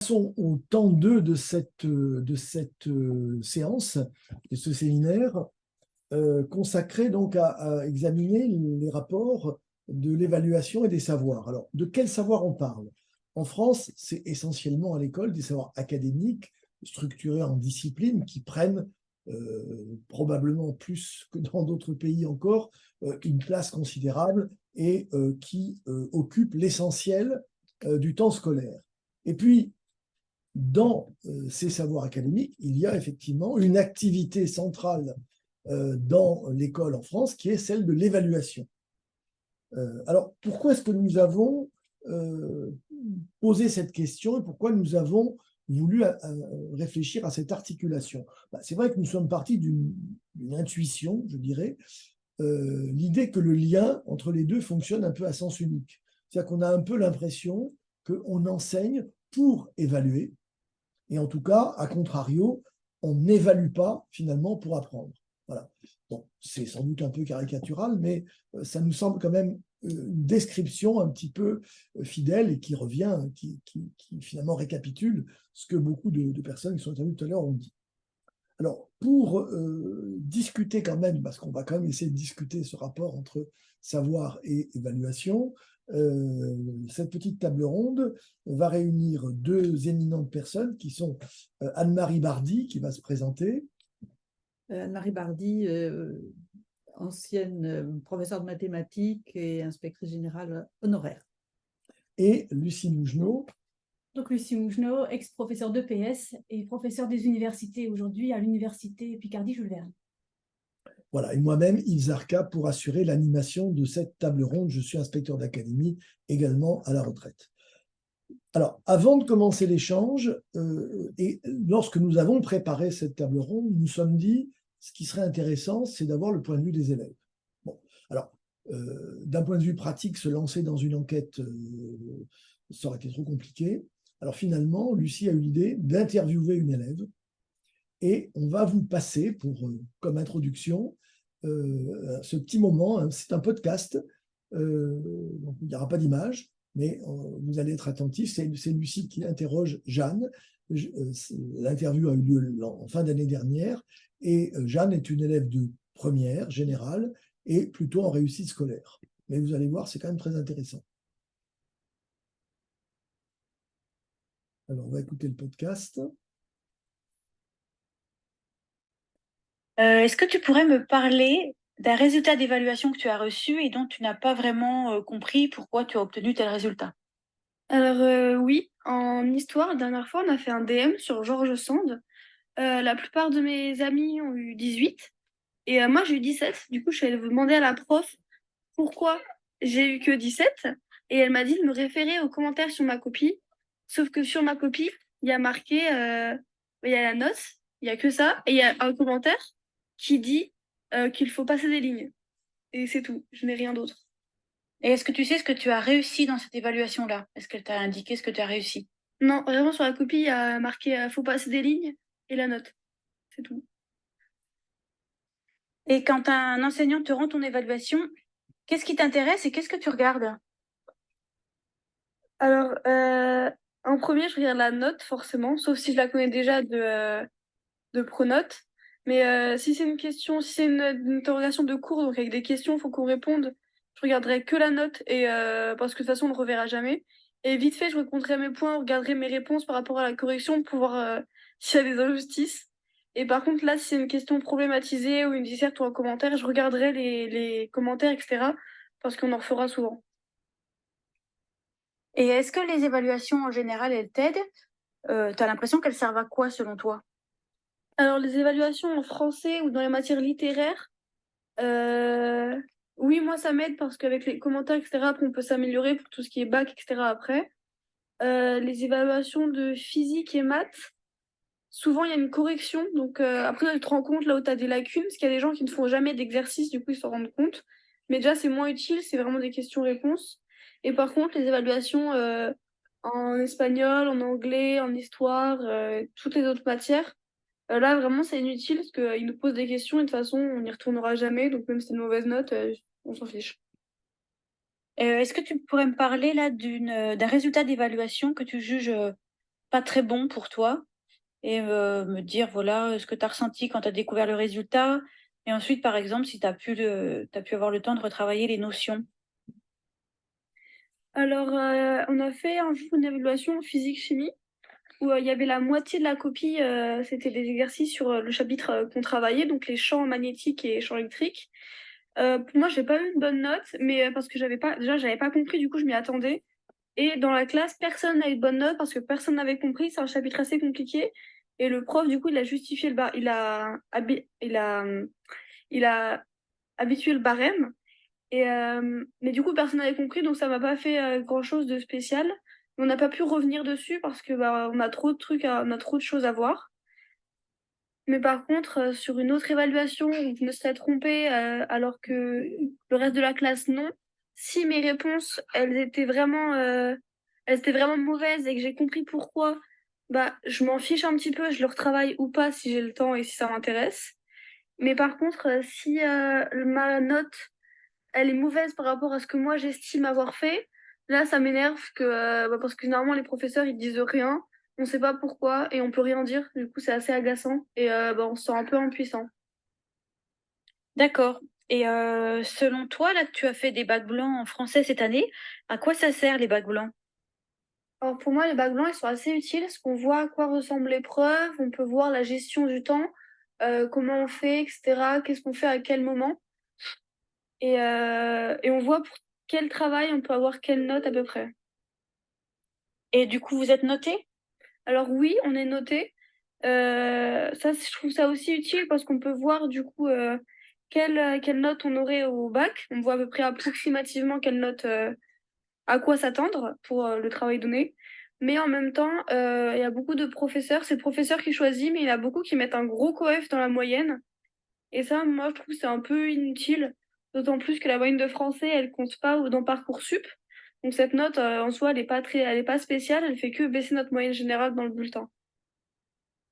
Passons au temps 2 de cette séance, de ce séminaire, consacré donc à examiner les rapports de l'évaluation et des savoirs. Alors, de quels savoirs on parle? En France, c'est essentiellement à l'école des savoirs académiques, structurés en disciplines, qui prennent probablement plus que dans d'autres pays encore, une place considérable et qui occupent l'essentiel du temps scolaire. Et puis, dans ces savoirs académiques, il y a effectivement une activité centrale dans l'école en France qui est celle de l'évaluation. Alors, pourquoi est-ce que nous avons posé cette question et pourquoi nous avons voulu réfléchir à cette articulation? C'est vrai que nous sommes partis d'une intuition, je dirais, l'idée que le lien entre les deux fonctionne un peu à sens unique. C'est-à-dire qu'on a un peu l'impression qu'on enseigne pour évaluer, et en tout cas, à contrario, on n'évalue pas finalement pour apprendre. Voilà. Bon, c'est sans doute un peu caricatural, mais ça nous semble quand même une description un petit peu fidèle et qui revient, qui finalement récapitule ce que beaucoup de personnes qui sont intervenues tout à l'heure ont dit. Alors, pour discuter quand même, parce qu'on va quand même essayer de discuter ce rapport entre savoir et évaluation, cette petite table ronde va réunir deux éminentes personnes qui sont Anne-Marie Bardy, qui va se présenter. Anne-Marie Bardy, ancienne professeure de mathématiques et inspectrice générale honoraire. Et Lucie Mougenot. Donc Lucie Mougenot, ex-professeure d'EPS et professeure des universités aujourd'hui à l'université Picardie-Jules Verne. Voilà, et moi-même, Yves Zarka, pour assurer l'animation de cette table ronde. Je suis inspecteur d'académie, également à la retraite. Alors, avant de commencer l'échange, et lorsque nous avons préparé cette table ronde, nous nous sommes dit, ce qui serait intéressant, c'est d'avoir le point de vue des élèves. Bon, alors, d'un point de vue pratique, se lancer dans une enquête, ça aurait été trop compliqué. Alors finalement, Lucie a eu l'idée d'interviewer une élève, et on va vous passer, comme introduction, ce petit moment, hein, c'est un podcast, donc il n'y aura pas d'image, mais vous allez être attentifs. C'est Lucie qui interroge Jeanne. L'interview a eu lieu en fin d'année dernière, et Jeanne est une élève de première, générale, et plutôt en réussite scolaire. Mais vous allez voir, c'est quand même très intéressant. Alors, on va écouter le podcast. Est-ce que tu pourrais me parler d'un résultat d'évaluation que tu as reçu et dont tu n'as pas vraiment compris pourquoi tu as obtenu tel résultat? Alors oui, en histoire, la dernière fois, on a fait un DM sur George Sand. La plupart de mes amis ont eu 18 et moi j'ai eu 17. Du coup, je suis allée vous demander à la prof pourquoi j'ai eu que 17 et elle m'a dit de me référer aux commentaires sur ma copie. Sauf que sur ma copie, il y a marqué, il y a la note, il y a que ça et il y a un commentaire qui dit qu'il faut passer des lignes. Et c'est tout, je n'ai rien d'autre. Et est-ce que tu sais ce que tu as réussi dans cette évaluation-là? Est-ce qu'elle t'a indiqué ce que tu as réussi? Non, vraiment sur la copie, il y a marqué faut passer des lignes et la note. C'est tout. Et quand un enseignant te rend ton évaluation, qu'est-ce qui t'intéresse et qu'est-ce que tu regardes? Alors, en premier, je regarde la note, forcément, sauf si je la connais déjà de Pronote. Mais si c'est une question, si c'est une interrogation de cours, donc avec des questions, il faut qu'on réponde, je regarderai que la note, et, parce que de toute façon, on ne le reverra jamais. Et vite fait, je recompterai mes points, regarderai mes réponses par rapport à la correction pour voir s'il y a des injustices. Et par contre, là, si c'est une question problématisée ou une disserte ou un commentaire, je regarderai les commentaires, etc. Parce qu'on en refera souvent. Et est-ce que les évaluations en général, elles t'aident? Tu as l'impression qu'elles servent à quoi selon toi? Alors, les évaluations en français ou dans les matières littéraires, oui, moi, ça m'aide parce qu'avec les commentaires, etc., après, on peut s'améliorer pour tout ce qui est bac, etc., après. Les évaluations de physique et maths, souvent, il y a une correction. Donc, après, tu te rends compte là où tu as des lacunes, parce qu'il y a des gens qui ne font jamais d'exercice, du coup, ils s'en rendent compte. Mais déjà, c'est moins utile, c'est vraiment des questions-réponses. Et par contre, les évaluations en espagnol, en anglais, en histoire, toutes les autres matières, là, vraiment, c'est inutile parce qu'ils nous posent des questions et de toute façon, on n'y retournera jamais. Donc, même si c'est une mauvaise note, on s'en fiche. Est-ce que tu pourrais me parler là d'un résultat d'évaluation que tu juges pas très bon pour toi et me dire, voilà, ce que tu as ressenti quand tu as découvert le résultat. Et ensuite, par exemple, si tu as pu avoir le temps de retravailler les notions. Alors, on a fait un jour une évaluation physique-chimie où il y avait la moitié de la copie, c'était des exercices sur le chapitre qu'on travaillait, donc les champs magnétiques et champs électriques. Pour moi, j'ai pas eu une bonne note, mais parce que j'avais pas compris, du coup, je m'y attendais. Et dans la classe, personne n'a eu de bonne note parce que personne n'avait compris. C'est un chapitre assez compliqué. Et le prof, du coup, il a justifié il a habitué le barème. Mais du coup, personne n'avait compris, donc ça m'a pas fait grand-chose de spécial. On n'a pas pu revenir dessus parce que on a trop de trucs, on a trop de choses à voir. Mais par contre, sur une autre évaluation où je me serais trompée alors que le reste de la classe non, si mes réponses elles étaient vraiment mauvaises et que j'ai compris pourquoi, bah je m'en fiche un petit peu, je le retravaille ou pas si j'ai le temps et si ça m'intéresse. Mais par contre, si ma note elle est mauvaise par rapport à ce que moi j'estime avoir fait, là ça m'énerve parce que généralement les professeurs ils disent rien, on sait pas pourquoi et on peut rien dire, du coup c'est assez agaçant et on se sent un peu impuissant. D'accord. Et selon toi, là, que tu as fait des bacs blancs en français cette année, à quoi ça sert les bacs blancs? Alors pour moi les bacs blancs ils sont assez utiles parce qu'on voit à quoi ressemble l'épreuve, on peut voir la gestion du temps, comment on fait, etc. Qu'est-ce qu'on fait à quel moment et on voit pour quel travail on peut avoir quelle note à peu près. Et du coup, vous êtes noté? Alors oui, on est noté. Ça, je trouve ça aussi utile parce qu'on peut voir du coup quelle note on aurait au bac. On voit à peu près approximativement quelle note, à quoi s'attendre pour le travail donné. Mais en même temps, il y a beaucoup de professeurs. C'est le professeur qui choisit, mais il y en a beaucoup qui mettent un gros coef dans la moyenne. Et ça, moi, je trouve que c'est un peu inutile. D'autant plus que la moyenne de français, elle compte pas dans Parcoursup. Donc cette note, en soi, elle est pas spéciale. Elle fait que baisser notre moyenne générale dans le bulletin.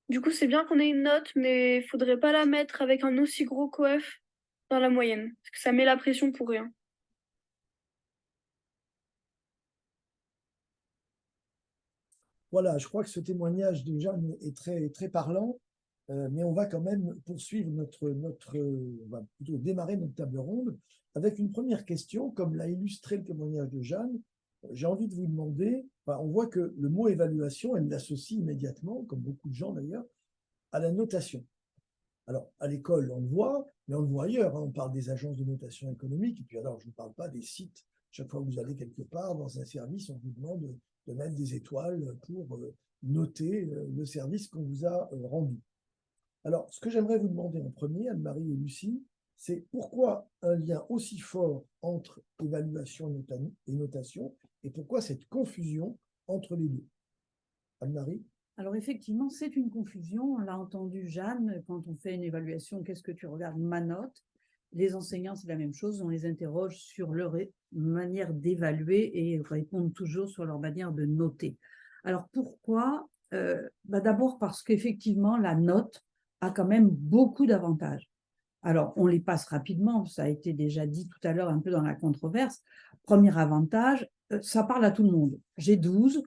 Du coup, c'est bien qu'on ait une note, mais il faudrait pas la mettre avec un aussi gros coef dans la moyenne, parce que ça met la pression pour rien. Voilà, je crois que ce témoignage de Jeanne est très, très parlant, mais on va quand même poursuivre on va plutôt démarrer notre table ronde avec une première question, comme l'a illustré le témoignage de Jeanne. J'ai envie de vous demander, on voit que le mot évaluation, elle l'associe immédiatement, comme beaucoup de gens d'ailleurs, à la notation. Alors, à l'école, on le voit, mais on le voit ailleurs. On parle des agences de notation économique, et puis alors, je ne parle pas des sites. Chaque fois que vous allez quelque part dans un service, on vous demande de mettre des étoiles pour noter le service qu'on vous a rendu. Alors, ce que j'aimerais vous demander en premier, Anne-Marie et Lucie, c'est pourquoi un lien aussi fort entre évaluation et notation, et pourquoi cette confusion entre les deux? Anne-Marie? Alors effectivement, c'est une confusion. On l'a entendu, Jeanne, quand on fait une évaluation, qu'est-ce que tu regardes? Ma note. Les enseignants, c'est la même chose. On les interroge sur leur manière d'évaluer et répondent toujours sur leur manière de noter. Alors pourquoi? D'abord parce qu'effectivement, la note a quand même beaucoup d'avantages. Alors, on les passe rapidement, ça a été déjà dit tout à l'heure un peu dans la controverse. Premier avantage, ça parle à tout le monde. J'ai 12,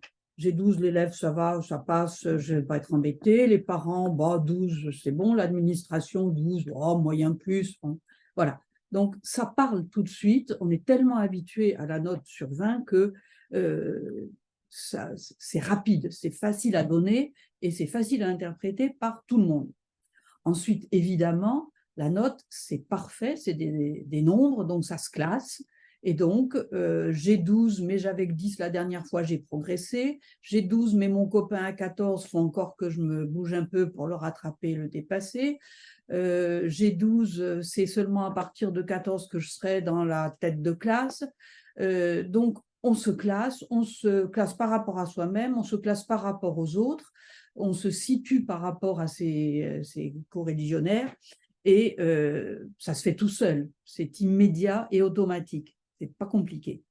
l'élève, ça va, ça passe, je ne vais pas être embêté. Les parents, 12, c'est bon. L'administration, 12, moyen plus. Bon. Voilà. Donc, ça parle tout de suite. On est tellement habitué à la note sur 20 que c'est rapide, c'est facile à donner et c'est facile à interpréter par tout le monde. Ensuite, évidemment, la note, c'est parfait, c'est des nombres, donc ça se classe. Et donc, j'ai 12, mais j'avais que 10 la dernière fois, j'ai progressé. J'ai 12, mais mon copain a 14, il faut encore que je me bouge un peu pour le rattraper et le dépasser. J'ai 12, c'est seulement à partir de 14 que je serai dans la tête de classe. Donc, on se classe par rapport à soi-même, on se classe par rapport aux autres, on se situe par rapport à ses coreligionnaires et ça se fait tout seul. C'est immédiat et automatique. C'est pas compliqué.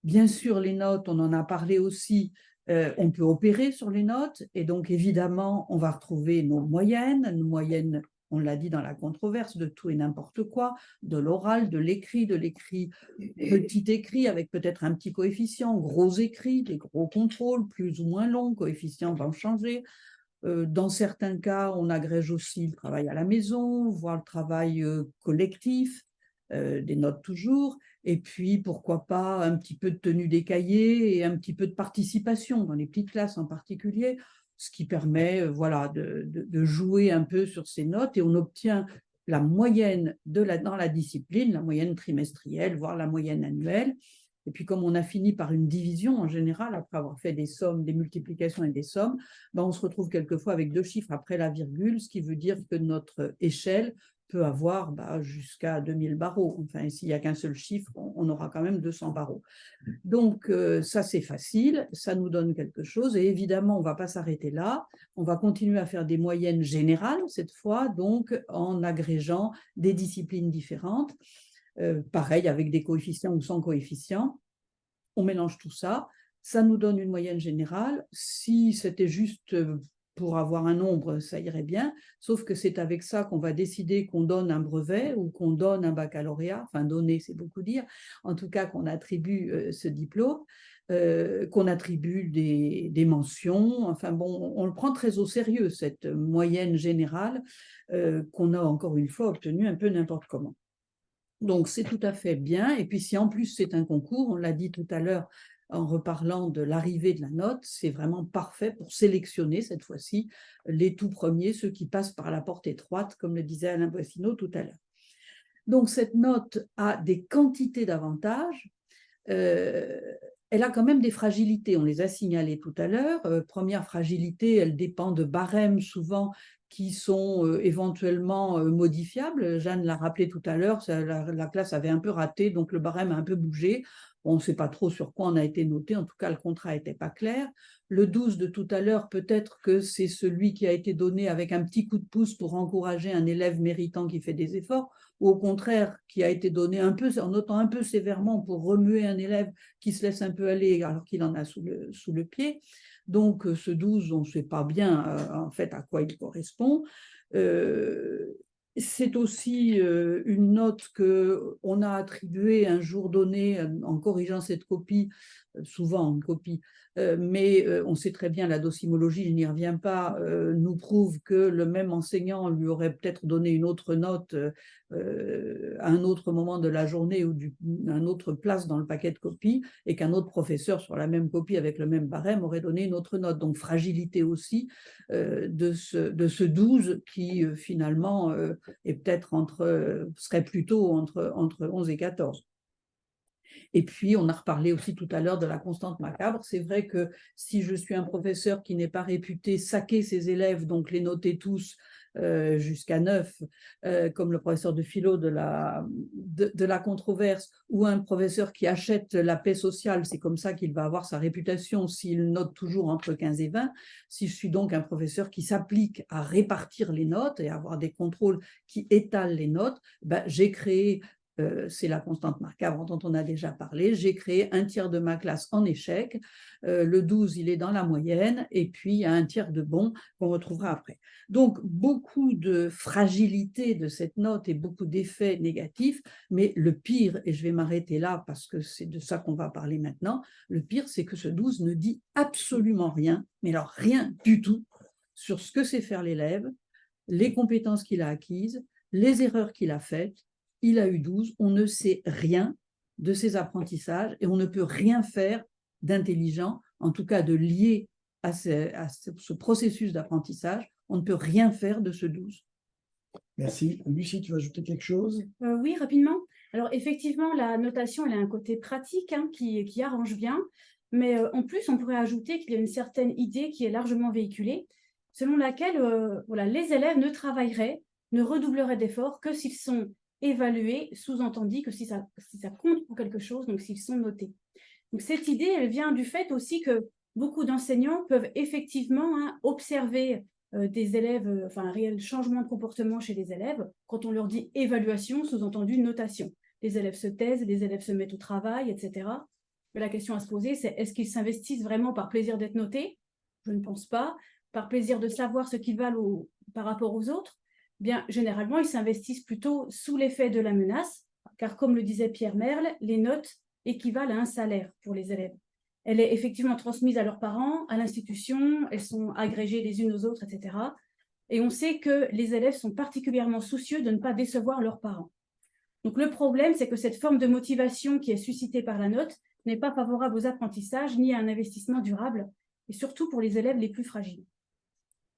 Bien sûr, les notes, on en a parlé aussi, on peut opérer sur les notes et donc évidemment, on va retrouver nos moyennes, on l'a dit dans la controverse, de tout et n'importe quoi, de l'oral, de l'écrit petit écrit avec peut-être un petit coefficient, gros écrit, des gros contrôles, plus ou moins longs, coefficient va changer. Dans certains cas, on agrège aussi le travail à la maison, voire le travail collectif, des notes toujours, et puis pourquoi pas un petit peu de tenue des cahiers et un petit peu de participation dans les petites classes en particulier, ce qui permet voilà, de jouer un peu sur ces notes, et on obtient la moyenne dans la discipline, la moyenne trimestrielle, voire la moyenne annuelle. Et puis, comme on a fini par une division en général, après avoir fait des sommes, des multiplications et des sommes, ben on se retrouve quelquefois avec 2 chiffres après la virgule, ce qui veut dire que notre échelle peut avoir jusqu'à 2000 barreaux. Enfin, s'il n'y a qu'un seul chiffre, on aura quand même 200 barreaux. Donc, ça, c'est facile, ça nous donne quelque chose. Et évidemment, on ne va pas s'arrêter là. On va continuer à faire des moyennes générales, cette fois, donc en agrégeant des disciplines différentes. Pareil, avec des coefficients ou sans coefficients. On mélange tout ça. Ça nous donne une moyenne générale. Si c'était juste pour avoir un nombre, ça irait bien. Sauf que c'est avec ça qu'on va décider qu'on donne un brevet ou qu'on donne un baccalauréat. Enfin, donner, c'est beaucoup dire. En tout cas, qu'on attribue ce diplôme, qu'on attribue des mentions. Enfin bon, on le prend très au sérieux, cette moyenne générale qu'on a encore une fois obtenue un peu n'importe comment. Donc, c'est tout à fait bien. Et puis, si en plus c'est un concours, on l'a dit tout à l'heure en reparlant de l'arrivée de la note, c'est vraiment parfait pour sélectionner cette fois-ci les tout premiers, ceux qui passent par la porte étroite, comme le disait Alain Boissineau tout à l'heure. Donc, cette note a des quantités d'avantages. Elle a quand même des fragilités, on les a signalées tout à l'heure. Première fragilité, elle dépend de barèmes souvent qui sont éventuellement modifiables. Jeanne l'a rappelé tout à l'heure, la classe avait un peu raté, donc le barème a un peu bougé. On ne sait pas trop sur quoi on a été noté, en tout cas le contrat n'était pas clair. Le 12 de tout à l'heure, peut-être que c'est celui qui a été donné avec un petit coup de pouce pour encourager un élève méritant qui fait des efforts, ou au contraire, qui a été donné un peu, en notant un peu sévèrement pour remuer un élève qui se laisse un peu aller alors qu'il en a sous le pied. Donc, ce 12, on ne sait pas bien en fait à quoi il correspond. C'est aussi une note qu'on a attribuée un jour donné en corrigeant cette copie, souvent en copie, mais on sait très bien la docimologie, je n'y reviens pas, nous prouve que le même enseignant lui aurait peut-être donné une autre note à un autre moment de la journée ou une autre place dans le paquet de copies, et qu'un autre professeur sur la même copie avec le même barème aurait donné une autre note. Donc fragilité aussi de ce 12 qui finalement est peut-être serait plutôt entre 11 et 14. Et puis, on a reparlé aussi tout à l'heure de la constante macabre. C'est vrai que si je suis un professeur qui n'est pas réputé saquer ses élèves, donc les noter tous jusqu'à 9, comme le professeur de philo de la controverse, ou un professeur qui achète la paix sociale, c'est comme ça qu'il va avoir sa réputation s'il note toujours entre 15 et 20. Si je suis donc un professeur qui s'applique à répartir les notes et à avoir des contrôles qui étalent les notes, j'ai créé c'est la constante macabre dont on a déjà parlé. J'ai créé un tiers de ma classe en échec. Le 12, il est dans la moyenne. Et puis, il y a un tiers de bon qu'on retrouvera après. Donc, beaucoup de fragilité de cette note et beaucoup d'effets négatifs. Mais le pire, et je vais m'arrêter là parce que c'est de ça qu'on va parler maintenant, le pire, c'est que ce 12 ne dit absolument rien, mais alors rien du tout, sur ce que c'est faire l'élève, les compétences qu'il a acquises, les erreurs qu'il a faites. Il a eu 12, on ne sait rien de ses apprentissages et on ne peut rien faire d'intelligent, en tout cas de lié à ce processus d'apprentissage. On ne peut rien faire de ce 12. Merci. Lucie, tu veux ajouter quelque chose? Oui, rapidement. Alors effectivement, la notation, elle a un côté pratique qui arrange bien, mais en plus, on pourrait ajouter qu'il y a une certaine idée qui est largement véhiculée, selon laquelle les élèves ne travailleraient, ne redoubleraient d'efforts que s'ils sont évalués, sous-entendu que si ça compte pour quelque chose, donc s'ils sont notés. Donc cette idée, elle vient du fait aussi que beaucoup d'enseignants peuvent effectivement observer des élèves, un réel changement de comportement chez les élèves, quand on leur dit évaluation, sous-entendu notation. Les élèves se taisent, les élèves se mettent au travail, etc. Mais la question à se poser, c'est est-ce qu'ils s'investissent vraiment par plaisir d'être notés? Je ne pense pas. Par plaisir de savoir ce qu'ils valent par rapport aux autres? bien, généralement, ils s'investissent plutôt sous l'effet de la menace, car comme le disait Pierre Merle, les notes équivalent à un salaire pour les élèves. Elle est effectivement transmise à leurs parents, à l'institution, elles sont agrégées les unes aux autres, etc. Et on sait que les élèves sont particulièrement soucieux de ne pas décevoir leurs parents. Donc le problème, c'est que cette forme de motivation qui est suscitée par la note n'est pas favorable aux apprentissages ni à un investissement durable, et surtout pour les élèves les plus fragiles.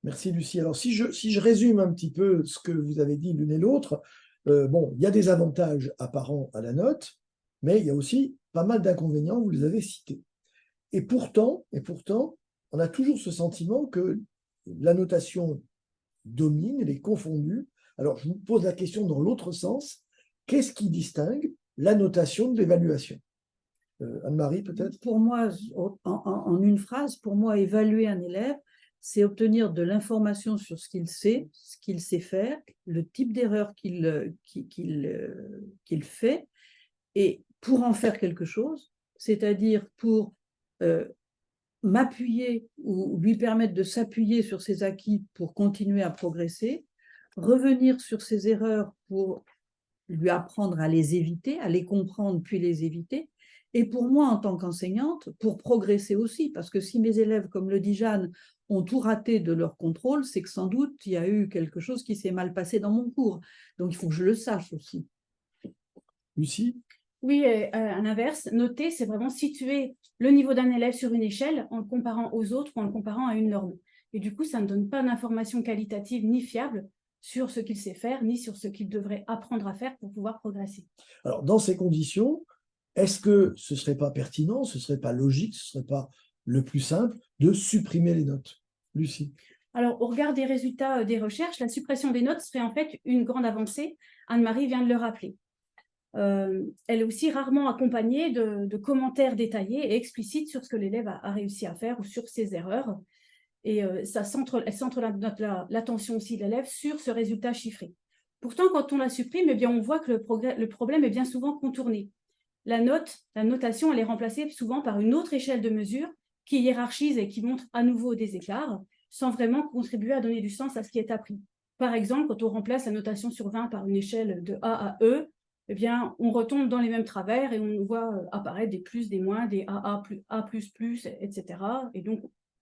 Merci Lucie. Alors si je résume un petit peu ce que vous avez dit l'une et l'autre, bon, il y a des avantages apparents à la note, mais il y a aussi pas mal d'inconvénients, vous les avez cités. Et pourtant, on a toujours ce sentiment que la notation domine, elle est confondue. Alors je vous pose la question dans l'autre sens, qu'est-ce qui distingue la notation de l'évaluation? Anne-Marie, peut-être? Pour moi, en une phrase, pour moi, évaluer un élève, c'est obtenir de l'information sur ce qu'il sait faire, le type d'erreur qu'il fait, et pour en faire quelque chose, c'est-à-dire pour m'appuyer ou lui permettre de s'appuyer sur ses acquis pour continuer à progresser, revenir sur ses erreurs pour lui apprendre à les éviter, à les comprendre puis les éviter. Et pour moi, en tant qu'enseignante, pour progresser aussi, parce que si mes élèves, comme le dit Jeanne, ont tout raté de leur contrôle, c'est que sans doute il y a eu quelque chose qui s'est mal passé dans mon cours. Donc il faut que je le sache aussi. Lucie? Oui, à l'inverse, noter, c'est vraiment situer le niveau d'un élève sur une échelle en le comparant aux autres ou en le comparant à une norme. Et du coup, ça ne donne pas d'informations qualitatives ni fiables sur ce qu'il sait faire, ni sur ce qu'il devrait apprendre à faire pour pouvoir progresser. Alors, dans ces conditions, est-ce que ce ne serait pas pertinent, ce ne serait pas logique, ce ne serait pas le plus simple de supprimer les notes? Lucie? Alors, au regard des résultats des recherches, la suppression des notes serait en fait une grande avancée. Anne-Marie vient de le rappeler. Elle est aussi rarement accompagnée de commentaires détaillés et explicites sur ce que l'élève a réussi à faire ou sur ses erreurs. Et elle centre l'attention aussi de l'élève sur ce résultat chiffré. Pourtant, quand on la supprime, eh bien, on voit que le problème est bien souvent contourné. La notation, elle est remplacée souvent par une autre échelle de mesure qui hiérarchise et qui montre à nouveau des écarts, sans vraiment contribuer à donner du sens à ce qui est appris. Par exemple, quand on remplace la notation sur 20 par une échelle de A à E, eh bien, on retombe dans les mêmes travers et on voit apparaître des plus, des moins, des AA+, A++, etc. Et donc,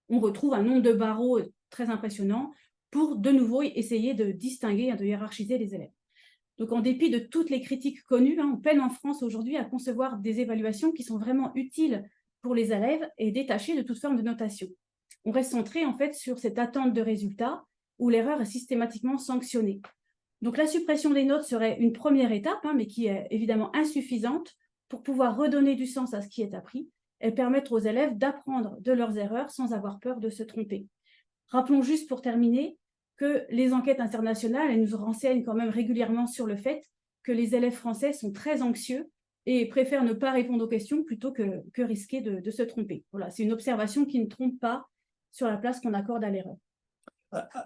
on retrouve un nombre de barreaux très impressionnant pour de nouveau essayer de distinguer, de hiérarchiser les élèves. Donc, en dépit de toutes les critiques connues, on peine en France aujourd'hui à concevoir des évaluations qui sont vraiment utiles pour les élèves et détachées de toute forme de notation. On reste centré en fait sur cette attente de résultats où l'erreur est systématiquement sanctionnée. Donc, la suppression des notes serait une première étape, mais qui est évidemment insuffisante pour pouvoir redonner du sens à ce qui est appris et permettre aux élèves d'apprendre de leurs erreurs sans avoir peur de se tromper. Rappelons juste pour terminer que les enquêtes internationales, elles nous renseignent quand même régulièrement sur le fait que les élèves français sont très anxieux et préfèrent ne pas répondre aux questions plutôt que risquer de se tromper. Voilà, c'est une observation qui ne trompe pas sur la place qu'on accorde à l'erreur.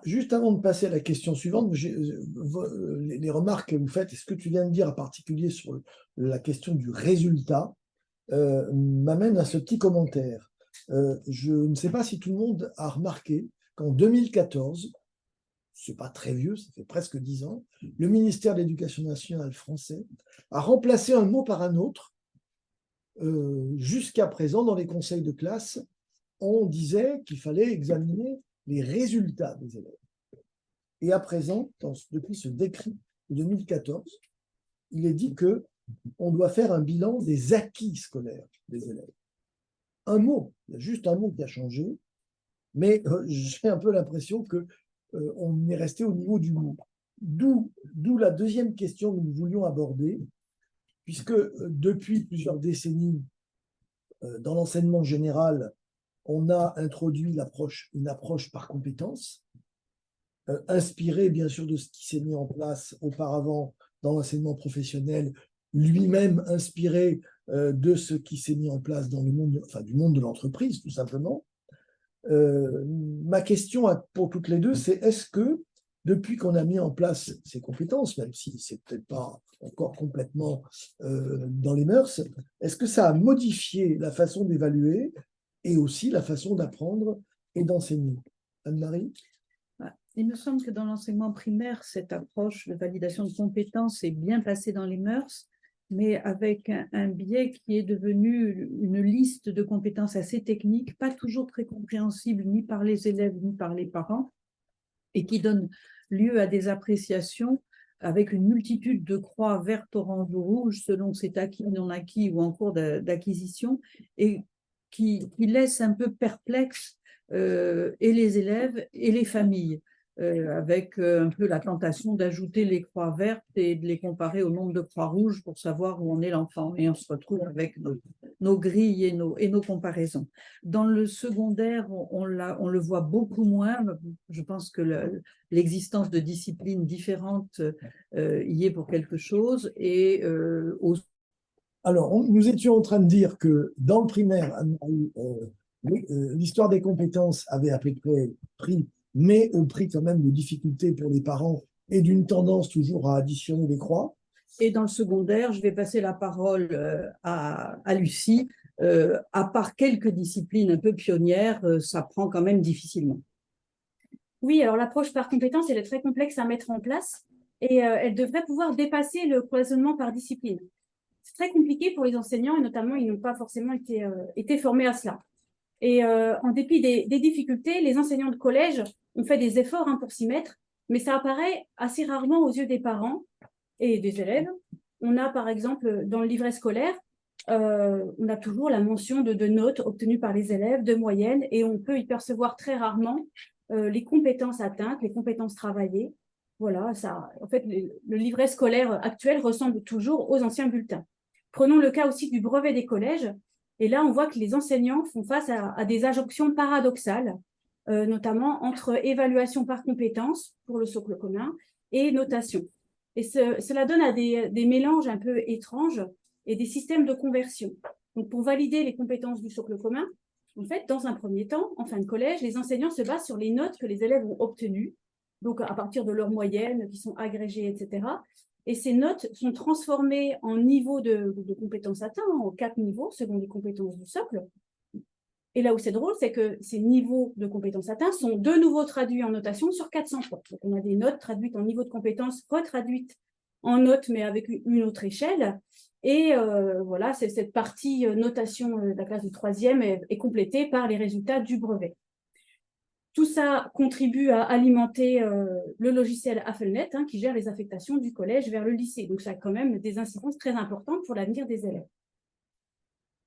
Juste avant de passer à la question suivante, les remarques que vous faites, et ce que tu viens de dire en particulier sur la question du résultat, m'amène à ce petit commentaire. Je ne sais pas si tout le monde a remarqué qu'en 2014, c'est pas très vieux, ça fait presque 10 ans, le ministère de l'Éducation nationale français a remplacé un mot par un autre. Jusqu'à présent, dans les conseils de classe, on disait qu'il fallait examiner les résultats des élèves. Et à présent, depuis ce décret de 2014, il est dit qu'on doit faire un bilan des acquis scolaires des élèves. Un mot, il y a juste un mot qui a changé, mais j'ai un peu l'impression qu'on est resté au niveau du mot. D'où la deuxième question que nous voulions aborder, puisque depuis plusieurs décennies, dans l'enseignement général, on a introduit une approche par compétences, inspirée bien sûr de ce qui s'est mis en place auparavant dans l'enseignement professionnel, lui-même inspiré de ce qui s'est mis en place dans le monde, du monde de l'entreprise, tout simplement. Ma question pour toutes les deux, c'est est-ce que depuis qu'on a mis en place ces compétences, même si c'est peut-être pas encore complètement dans les mœurs, est-ce que ça a modifié la façon d'évaluer et aussi la façon d'apprendre et d'enseigner? Anne-Marie? Il me semble que dans l'enseignement primaire, cette approche de validation de compétences est bien passée dans les mœurs, mais avec un biais qui est devenu une liste de compétences assez techniques, pas toujours très compréhensible ni par les élèves ni par les parents, et qui donne lieu à des appréciations avec une multitude de croix vertes, oranges ou rouges, selon c'est acquis, non acquis ou en cours d'acquisition, et qui laisse un peu perplexe et les élèves et les familles, avec un peu la tentation d'ajouter les croix vertes et de les comparer au nombre de croix rouges pour savoir où en est l'enfant. Et on se retrouve avec nos grilles et nos comparaisons. Dans le secondaire, on le voit beaucoup moins. Je pense que l'existence de disciplines différentes y est pour quelque chose. Et Alors, nous étions en train de dire que dans le primaire, l'histoire des compétences avait à peu près pris, mais au prix quand même de difficultés pour les parents et d'une tendance toujours à additionner les croix. Et dans le secondaire, je vais passer la parole à Lucie. À part quelques disciplines un peu pionnières, ça prend quand même difficilement. Oui, alors l'approche par compétence, elle est très complexe à mettre en place et elle devrait pouvoir dépasser le cloisonnement par discipline. C'est très compliqué pour les enseignants et notamment, ils n'ont pas forcément été formés à cela. Et en dépit des difficultés, les enseignants de collège ont fait des efforts pour s'y mettre, mais ça apparaît assez rarement aux yeux des parents et des élèves. On a par exemple dans le livret scolaire, on a toujours la mention de notes obtenues par les élèves, de moyennes, et on peut y percevoir très rarement les compétences atteintes, les compétences travaillées. Voilà, ça, en fait, le livret scolaire actuel ressemble toujours aux anciens bulletins. Prenons le cas aussi du brevet des collèges. Et là, on voit que les enseignants font face à des injonctions paradoxales, notamment entre évaluation par compétence pour le socle commun et notation. Et cela donne à des mélanges un peu étranges et des systèmes de conversion. Donc, pour valider les compétences du socle commun, en fait, dans un premier temps, en fin de collège, les enseignants se basent sur les notes que les élèves ont obtenues, donc à partir de leurs moyennes qui sont agrégées, etc. Et ces notes sont transformées en niveaux de compétences atteints, en 4 niveaux, selon les compétences du socle. Et là où c'est drôle, c'est que ces niveaux de compétences atteints sont de nouveau traduits en notation sur 400 fois. Donc on a des notes traduites en niveau de compétences, retraduites en notes, mais avec une autre échelle. Et voilà, cette partie notation de la classe du 3e est complétée par les résultats du brevet. Tout ça contribue à alimenter le logiciel Affelnet, qui gère les affectations du collège vers le lycée. Donc, ça a quand même des incidences très importantes pour l'avenir des élèves.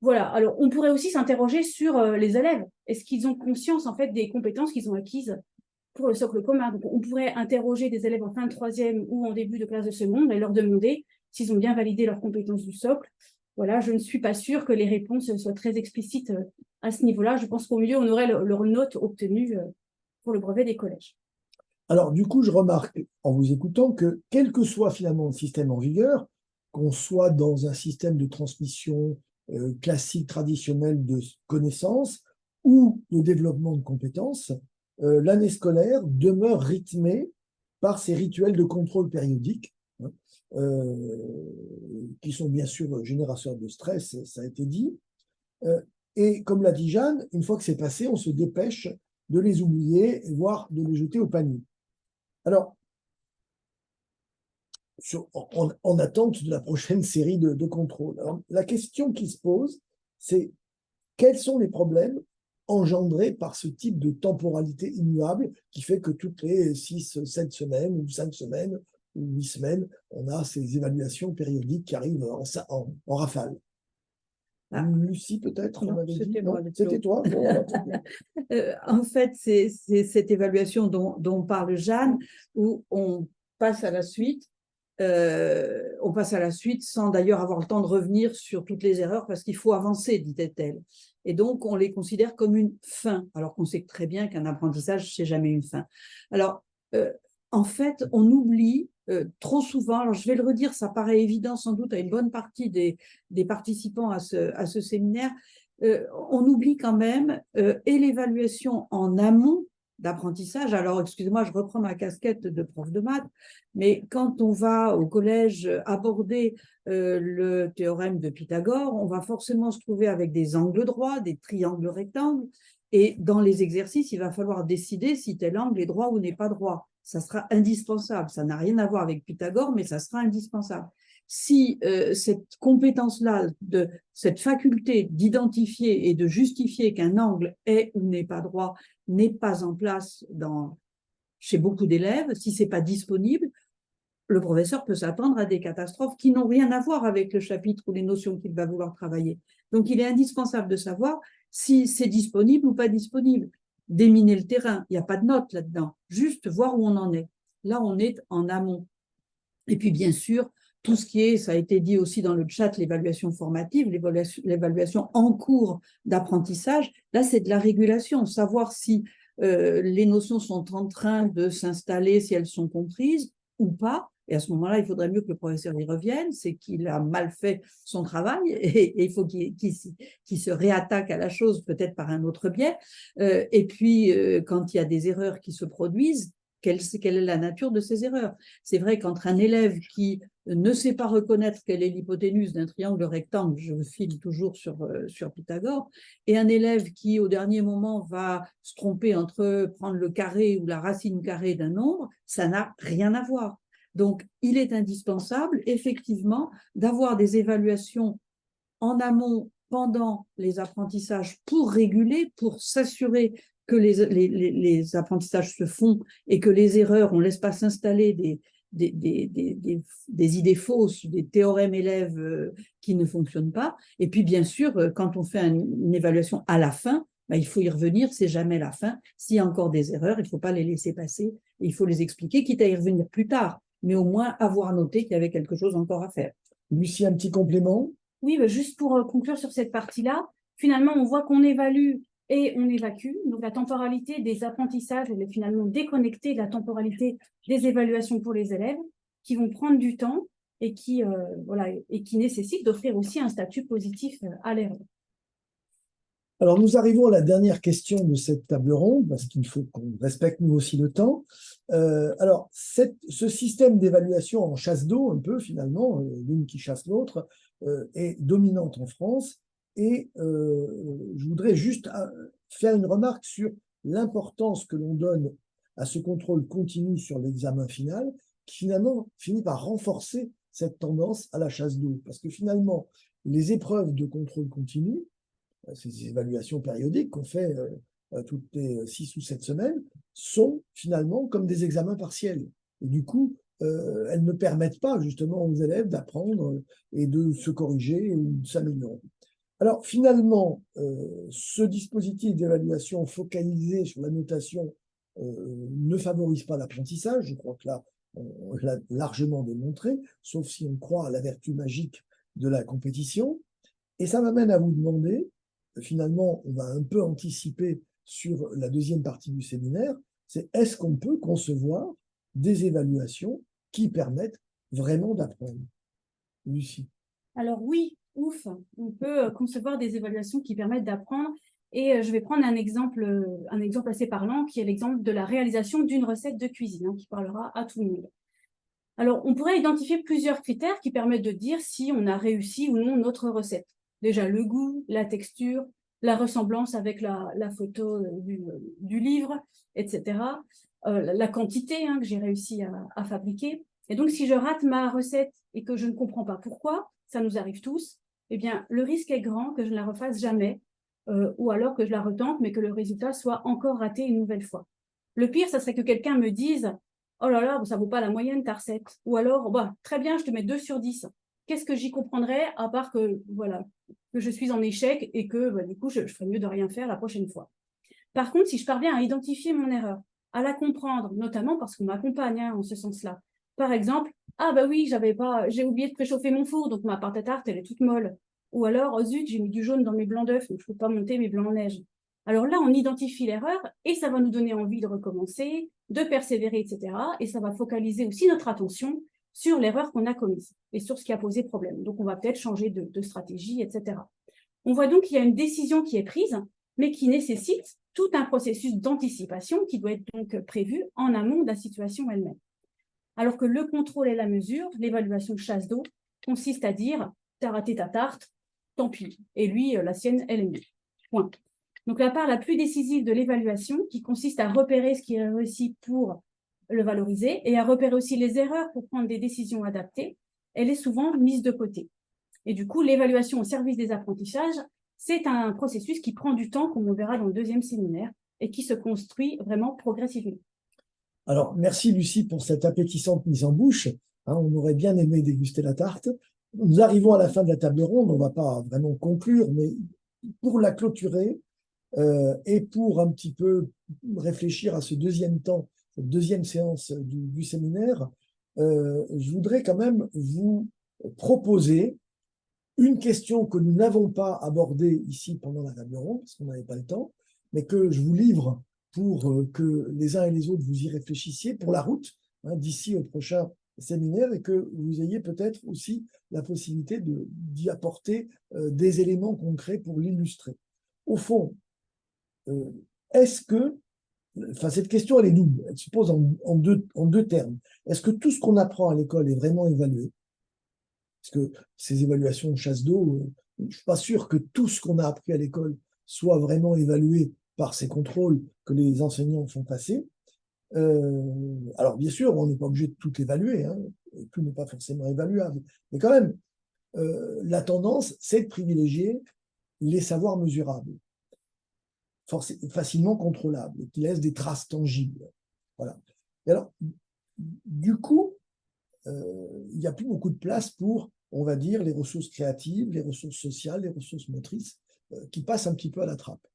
Voilà, alors on pourrait aussi s'interroger sur les élèves. Est-ce qu'ils ont conscience en fait des compétences qu'ils ont acquises pour le socle commun? Donc, on pourrait interroger des élèves en fin de 3e ou en début de classe de seconde et leur demander s'ils ont bien validé leurs compétences du socle. Voilà, je ne suis pas sûre que les réponses soient très explicites à ce niveau-là. Je pense qu'au milieu, on aurait leurs notes obtenues pour le brevet des collèges. Alors, du coup, je remarque en vous écoutant que quel que soit finalement le système en vigueur, qu'on soit dans un système de transmission classique, traditionnel de connaissances ou de développement de compétences, l'année scolaire demeure rythmée par ces rituels de contrôle périodique, qui sont bien sûr générateurs de stress, ça a été dit. Et comme l'a dit Jeanne, une fois que c'est passé, on se dépêche de les oublier, voire de les jeter au panier. Alors, en attente de la prochaine série de contrôles. Alors, la question qui se pose, c'est quels sont les problèmes engendrés par ce type de temporalité immuable qui fait que toutes les 6, 7 semaines ou 5 semaines ou 8 semaines, on a ces évaluations périodiques qui arrivent en rafale. Lucie, peut-être? C'était toi. Bon, en fait, c'est cette évaluation dont parle Jeanne, où on passe à la suite. On passe à la suite sans d'ailleurs avoir le temps de revenir sur toutes les erreurs parce qu'il faut avancer, disait-elle. Et donc, on les considère comme une fin, alors qu'on sait très bien qu'un apprentissage, c'est jamais une fin. Alors, en fait, on oublie trop souvent, alors je vais le redire, ça paraît évident sans doute à une bonne partie des participants à ce séminaire, on oublie quand même et l'évaluation en amont d'apprentissage. Alors, excusez-moi, je reprends ma casquette de prof de maths, mais quand on va au collège aborder le théorème de Pythagore, on va forcément se trouver avec des angles droits, des triangles rectangles, Et dans les exercices, il va falloir décider si tel angle est droit ou n'est pas droit. Ça sera indispensable. Ça n'a rien à voir avec Pythagore, mais ça sera indispensable. Si cette compétence-là, cette faculté d'identifier et de justifier qu'un angle est ou n'est pas droit, n'est pas en place chez beaucoup d'élèves, si ce n'est pas disponible, le professeur peut s'attendre à des catastrophes qui n'ont rien à voir avec le chapitre ou les notions qu'il va vouloir travailler. Donc, il est indispensable de savoir si c'est disponible ou pas disponible. Déminer le terrain, il n'y a pas de note là-dedans, juste voir où on en est. Là, on est en amont. Et puis, bien sûr, tout ce qui est, ça a été dit aussi dans le chat, l'évaluation formative, l'évaluation en cours d'apprentissage, là, c'est de la régulation, savoir si les notions sont en train de s'installer, si elles sont comprises ou pas. Et à ce moment-là, il faudrait mieux que le professeur y revienne, c'est qu'il a mal fait son travail et il faut qu'il se réattaque à la chose, peut-être par un autre biais. Et puis, quand il y a des erreurs qui se produisent, quelle est la nature de ces erreurs? C'est vrai qu'entre un élève qui ne sait pas reconnaître quelle est l'hypoténuse d'un triangle rectangle, je file toujours sur Pythagore, et un élève qui, au dernier moment, va se tromper entre prendre le carré ou la racine carrée d'un nombre, ça n'a rien à voir. Donc, il est indispensable, effectivement, d'avoir des évaluations en amont pendant les apprentissages pour réguler, pour s'assurer que les apprentissages se font et que les erreurs, on ne laisse pas s'installer des idées fausses, des théorèmes élèves qui ne fonctionnent pas. Et puis, bien sûr, quand on fait une évaluation à la fin, ben, il faut y revenir, c'est jamais la fin. S'il y a encore des erreurs, il ne faut pas les laisser passer, il faut les expliquer, quitte à y revenir plus tard, mais au moins avoir noté qu'il y avait quelque chose encore à faire. Lucie, un petit complément? Oui, bah, juste pour conclure sur cette partie-là, finalement, on voit qu'on évalue et on évacue. Donc, la temporalité des apprentissages, elle est finalement déconnectée de la temporalité des évaluations pour les élèves qui vont prendre du temps et qui nécessitent d'offrir aussi un statut positif à l'erreur. Alors, nous arrivons à la dernière question de cette table ronde, parce qu'il faut qu'on respecte nous aussi le temps. Alors, ce système d'évaluation en chasse d'eau, un peu finalement, l'une qui chasse l'autre, est dominante en France. Et je voudrais juste faire une remarque sur l'importance que l'on donne à ce contrôle continu sur l'examen final, qui finalement finit par renforcer cette tendance à la chasse d'eau. Parce que finalement, les épreuves de contrôle continu, ces évaluations périodiques qu'on fait toutes les 6 ou 7 semaines, sont finalement comme des examens partiels. Et du coup, elles ne permettent pas justement aux élèves d'apprendre et de se corriger ou de s'améliorer. Alors finalement, ce dispositif d'évaluation focalisé sur la notation ne favorise pas l'apprentissage. Je crois que là, on l'a largement démontré, sauf si on croit à la vertu magique de la compétition. Et ça m'amène à vous demander, finalement, on va un peu anticiper sur la deuxième partie du séminaire, c'est est-ce qu'on peut concevoir des évaluations qui permettent vraiment d'apprendre? Lucie. Alors oui, ouf, on peut concevoir des évaluations qui permettent d'apprendre. Et je vais prendre un exemple assez parlant, qui est l'exemple de la réalisation d'une recette de cuisine, qui parlera à tout le monde. Alors, on pourrait identifier plusieurs critères qui permettent de dire si on a réussi ou non notre recette. Déjà, le goût, la texture, la ressemblance avec la photo du livre, etc. La quantité que j'ai réussi à fabriquer. Et donc, si je rate ma recette et que je ne comprends pas pourquoi, ça nous arrive tous, eh bien, le risque est grand que je ne la refasse jamais, ou alors que je la retente, mais que le résultat soit encore raté une nouvelle fois. Le pire, ça serait que quelqu'un me dise « Oh là là, ça ne vaut pas la moyenne ta recette », ou alors bah, « Très bien, je te mets 2 sur 10 ». Qu'est-ce que j'y comprendrais à part que, voilà, que je suis en échec et que bah, du coup, je ferais mieux de rien faire la prochaine fois. Par contre, si je parviens à identifier mon erreur, à la comprendre, notamment parce qu'on m'accompagne en ce sens-là. Par exemple, ah bah oui, j'ai oublié de préchauffer mon four, donc ma pâte à tarte, elle est toute molle. Ou alors, oh zut, j'ai mis du jaune dans mes blancs d'œufs, donc je ne peux pas monter mes blancs en neige. Alors là, on identifie l'erreur et ça va nous donner envie de recommencer, de persévérer, etc. Et ça va focaliser aussi notre attention sur l'erreur qu'on a commise et sur ce qui a posé problème. Donc, on va peut-être changer de stratégie, etc. On voit donc qu'il y a une décision qui est prise, mais qui nécessite tout un processus d'anticipation qui doit être donc prévu en amont de la situation elle-même. Alors que le contrôle et la mesure, l'évaluation de chasse d'eau, consiste à dire « t'as raté ta tarte, tant pis. Et lui, la sienne, elle est mieux. » Point. Donc, la part la plus décisive de l'évaluation, qui consiste à repérer ce qui est réussi pour le valoriser et à repérer aussi les erreurs pour prendre des décisions adaptées, elle est souvent mise de côté. Et du coup, l'évaluation au service des apprentissages, c'est un processus qui prend du temps, comme on verra dans le deuxième séminaire, et qui se construit vraiment progressivement. Alors, merci Lucie pour cette appétissante mise en bouche. Hein, on aurait bien aimé déguster la tarte. Nous arrivons à la fin de la table ronde. On ne va pas vraiment conclure, mais pour la clôturer et pour un petit peu réfléchir à ce deuxième temps, cette deuxième séance du séminaire, je voudrais quand même vous proposer une question que nous n'avons pas abordée ici pendant la table ronde, parce qu'on n'avait pas le temps, mais que je vous livre pour que les uns et les autres vous y réfléchissiez pour la route, hein, d'ici au prochain séminaire, et que vous ayez peut-être aussi la possibilité d'y apporter des éléments concrets pour l'illustrer. Au fond, est-ce que, enfin cette question elle est double, elle se pose en deux termes. Est-ce que tout ce qu'on apprend à l'école est vraiment évalué? Parce que ces évaluations de chasse d'eau, je ne suis pas sûr que tout ce qu'on a appris à l'école soit vraiment évalué par ces contrôles que les enseignants font passer. Alors, bien sûr, on n'est pas obligé de tout évaluer, hein, et tout n'est pas forcément évaluable. Mais quand même, la tendance, c'est de privilégier les savoirs mesurables, facilement contrôlables, qui laissent des traces tangibles. Voilà. Et alors, du coup, il n'y a plus beaucoup de place pour, on va dire, les ressources créatives, les ressources sociales, les ressources motrices, qui passent un petit peu à la trappe.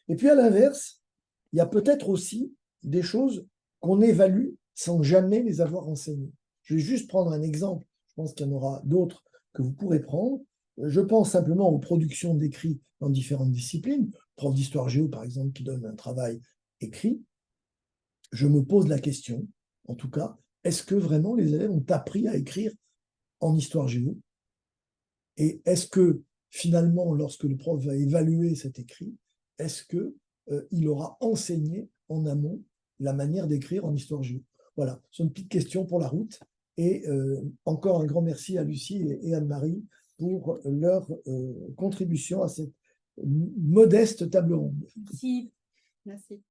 Et puis à l'inverse, il y a peut-être aussi des choses qu'on évalue sans jamais les avoir enseignées. Je vais juste prendre un exemple, je pense qu'il y en aura d'autres que vous pourrez prendre. Je pense simplement aux productions d'écrits dans différentes disciplines, prof d'histoire géo par exemple qui donne un travail écrit. Je me pose la question, en tout cas, est-ce que vraiment les élèves ont appris à écrire en histoire géo? Et est-ce que finalement, lorsque le prof va évaluer cet écrit, est-ce qu'il aura enseigné en amont la manière d'écrire en histoire géo? Voilà, c'est une petite question pour la route. Et encore un grand merci à Lucie et Anne-Marie pour leur contribution à cette modeste table ronde. Merci. Merci.